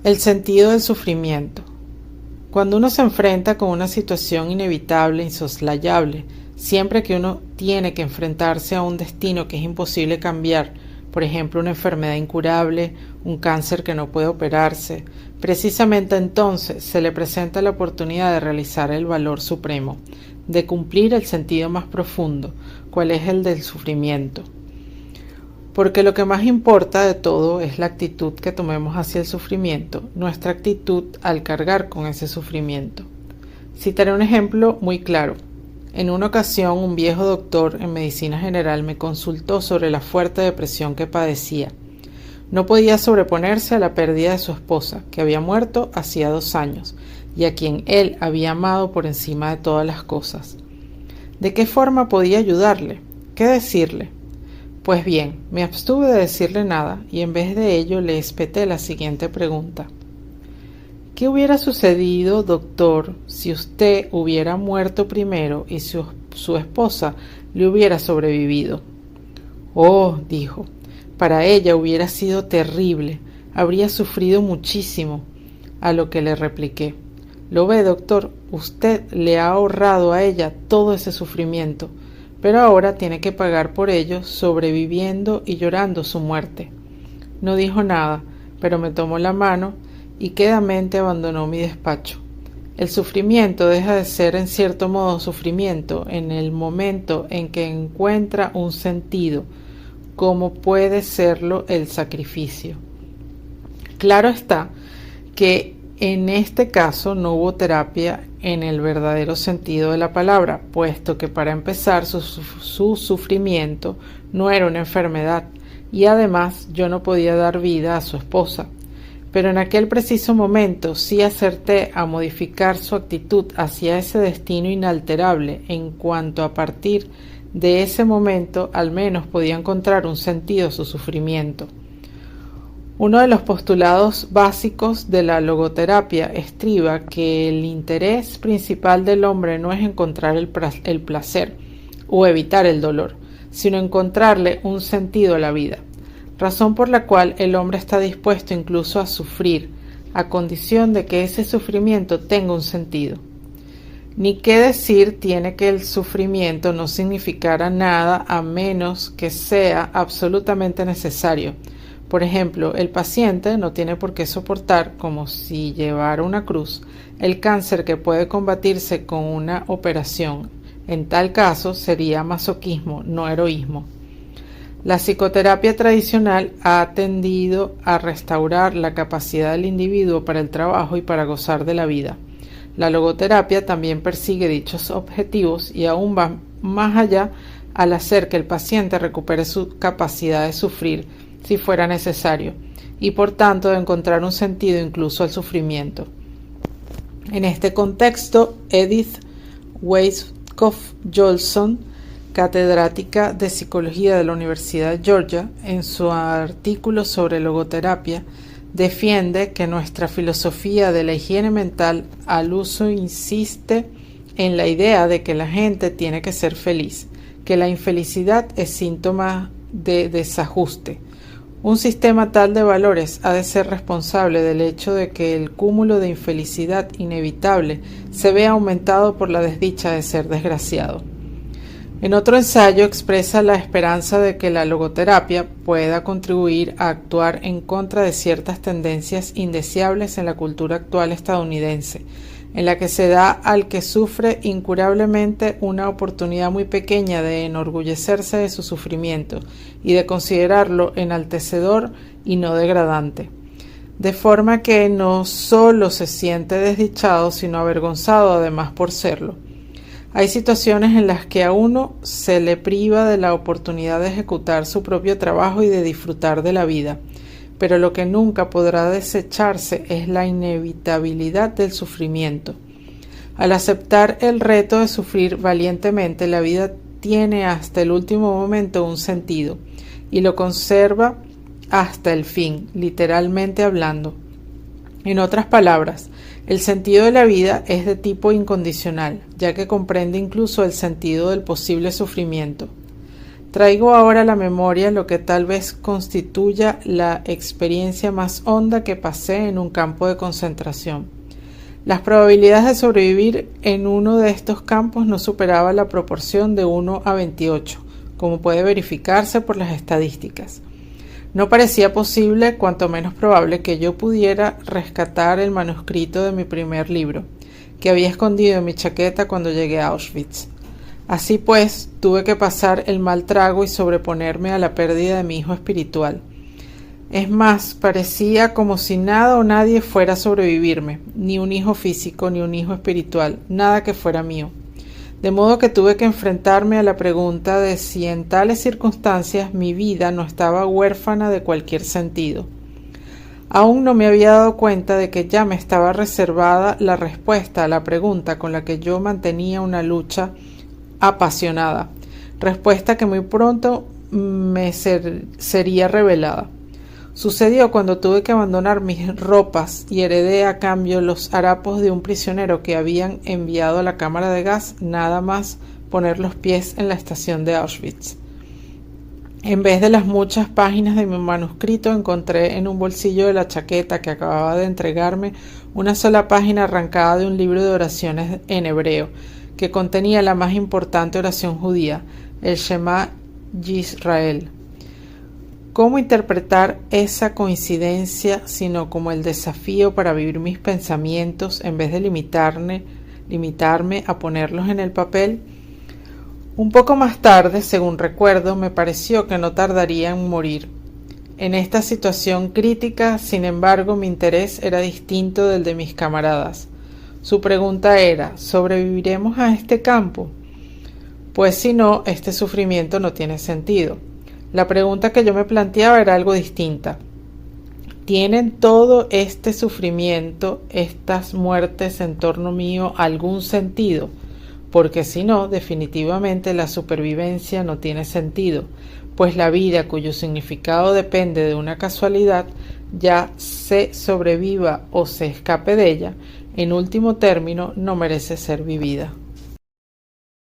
El sentido del sufrimiento. Cuando uno se enfrenta con una situación inevitable, insoslayable, siempre que uno tiene que enfrentarse a un destino que es imposible cambiar, por ejemplo una enfermedad incurable, un cáncer que no puede operarse, precisamente entonces se le presenta la oportunidad de realizar el valor supremo, de cumplir el sentido más profundo, cual es el del sufrimiento. Porque lo que más importa de todo es la actitud que tomemos hacia el sufrimiento, nuestra actitud al cargar con ese sufrimiento. Citaré un ejemplo muy claro. En una ocasión, un viejo doctor en medicina general me consultó sobre la fuerte depresión que padecía. No podía sobreponerse a la pérdida de su esposa, que había muerto hacía 2 años, y a quien él había amado por encima de todas las cosas. ¿De qué forma podía ayudarle? ¿Qué decirle? Pues bien, me abstuve de decirle nada y en vez de ello le espeté la siguiente pregunta. ¿Qué hubiera sucedido, doctor, si usted hubiera muerto primero y su esposa le hubiera sobrevivido? Oh, dijo, para ella hubiera sido terrible, habría sufrido muchísimo. A lo que le repliqué, lo ve, doctor, usted le ha ahorrado a ella todo ese sufrimiento, pero ahora tiene que pagar por ello sobreviviendo y llorando su muerte. No dijo nada, pero me tomó la mano y quedamente abandonó mi despacho. El sufrimiento deja de ser en cierto modo sufrimiento en el momento en que encuentra un sentido, como puede serlo el sacrificio. Claro está que en este caso no hubo terapia en el verdadero sentido de la palabra, puesto que para empezar su sufrimiento no era una enfermedad y además yo no podía dar vida a su esposa. Pero en aquel preciso momento sí acerté a modificar su actitud hacia ese destino inalterable, en cuanto a partir de ese momento al menos podía encontrar un sentido a su sufrimiento. Uno de los postulados básicos de la logoterapia estriba que el interés principal del hombre no es encontrar el placer o evitar el dolor, sino encontrarle un sentido a la vida, razón por la cual el hombre está dispuesto incluso a sufrir, a condición de que ese sufrimiento tenga un sentido. Ni qué decir tiene que el sufrimiento no significara nada a menos que sea absolutamente necesario. Por ejemplo, el paciente no tiene por qué soportar, como si llevara una cruz, el cáncer que puede combatirse con una operación. En tal caso sería masoquismo, no heroísmo. La psicoterapia tradicional ha tendido a restaurar la capacidad del individuo para el trabajo y para gozar de la vida. La logoterapia también persigue dichos objetivos y aún va más allá al hacer que el paciente recupere su capacidad de sufrir si fuera necesario, y por tanto de encontrar un sentido incluso al sufrimiento. En este contexto, Edith Weiskopf Johnson, catedrática de Psicología de la Universidad de Georgia, en su artículo sobre logoterapia, defiende que nuestra filosofía de la higiene mental al uso insiste en la idea de que la gente tiene que ser feliz, que la infelicidad es síntoma de desajuste. Un sistema tal de valores ha de ser responsable del hecho de que el cúmulo de infelicidad inevitable se vea aumentado por la desdicha de ser desgraciado. En otro ensayo expresa la esperanza de que la logoterapia pueda contribuir a actuar en contra de ciertas tendencias indeseables en la cultura actual estadounidense, en la que se da al que sufre incurablemente una oportunidad muy pequeña de enorgullecerse de su sufrimiento y de considerarlo enaltecedor y no degradante, de forma que no solo se siente desdichado, sino avergonzado además por serlo. Hay situaciones en las que a uno se le priva de la oportunidad de ejecutar su propio trabajo y de disfrutar de la vida, pero lo que nunca podrá desecharse es la inevitabilidad del sufrimiento. Al aceptar el reto de sufrir valientemente, la vida tiene hasta el último momento un sentido y lo conserva hasta el fin, literalmente hablando. En otras palabras, el sentido de la vida es de tipo incondicional, ya que comprende incluso el sentido del posible sufrimiento. Traigo ahora a la memoria lo que tal vez constituya la experiencia más honda que pasé en un campo de concentración. Las probabilidades de sobrevivir en uno de estos campos no superaba la proporción de 1 a 28, como puede verificarse por las estadísticas. No parecía posible, cuanto menos probable, que yo pudiera rescatar el manuscrito de mi primer libro, que había escondido en mi chaqueta cuando llegué a Auschwitz. Así pues, tuve que pasar el mal trago y sobreponerme a la pérdida de mi hijo espiritual. Es más, parecía como si nada o nadie fuera a sobrevivirme, ni un hijo físico, ni un hijo espiritual, nada que fuera mío. De modo que tuve que enfrentarme a la pregunta de si en tales circunstancias mi vida no estaba huérfana de cualquier sentido. Aún no me había dado cuenta de que ya me estaba reservada la respuesta a la pregunta con la que yo mantenía una lucha apasionada, respuesta que muy pronto me sería revelada. Sucedió cuando tuve que abandonar mis ropas y heredé a cambio los harapos de un prisionero que habían enviado a la cámara de gas nada más poner los pies en la estación de Auschwitz. En vez de las muchas páginas de mi manuscrito, encontré en un bolsillo de la chaqueta que acababa de entregarme una sola página arrancada de un libro de oraciones en hebreo, que contenía la más importante oración judía, el Shema Yisrael. ¿Cómo interpretar esa coincidencia sino como el desafío para vivir mis pensamientos en vez de limitarme a ponerlos en el papel? Un poco más tarde, según recuerdo, me pareció que no tardaría en morir. En esta situación crítica, sin embargo, mi interés era distinto del de mis camaradas. Su pregunta era: ¿sobreviviremos a este campo? Pues si no, este sufrimiento no tiene sentido. La pregunta que yo me planteaba era algo distinta. ¿Tienen todo este sufrimiento, estas muertes en torno mío, algún sentido? Porque si no, definitivamente la supervivencia no tiene sentido, pues la vida cuyo significado depende de una casualidad, ya se sobreviva o se escape de ella, en último término no merece ser vivida.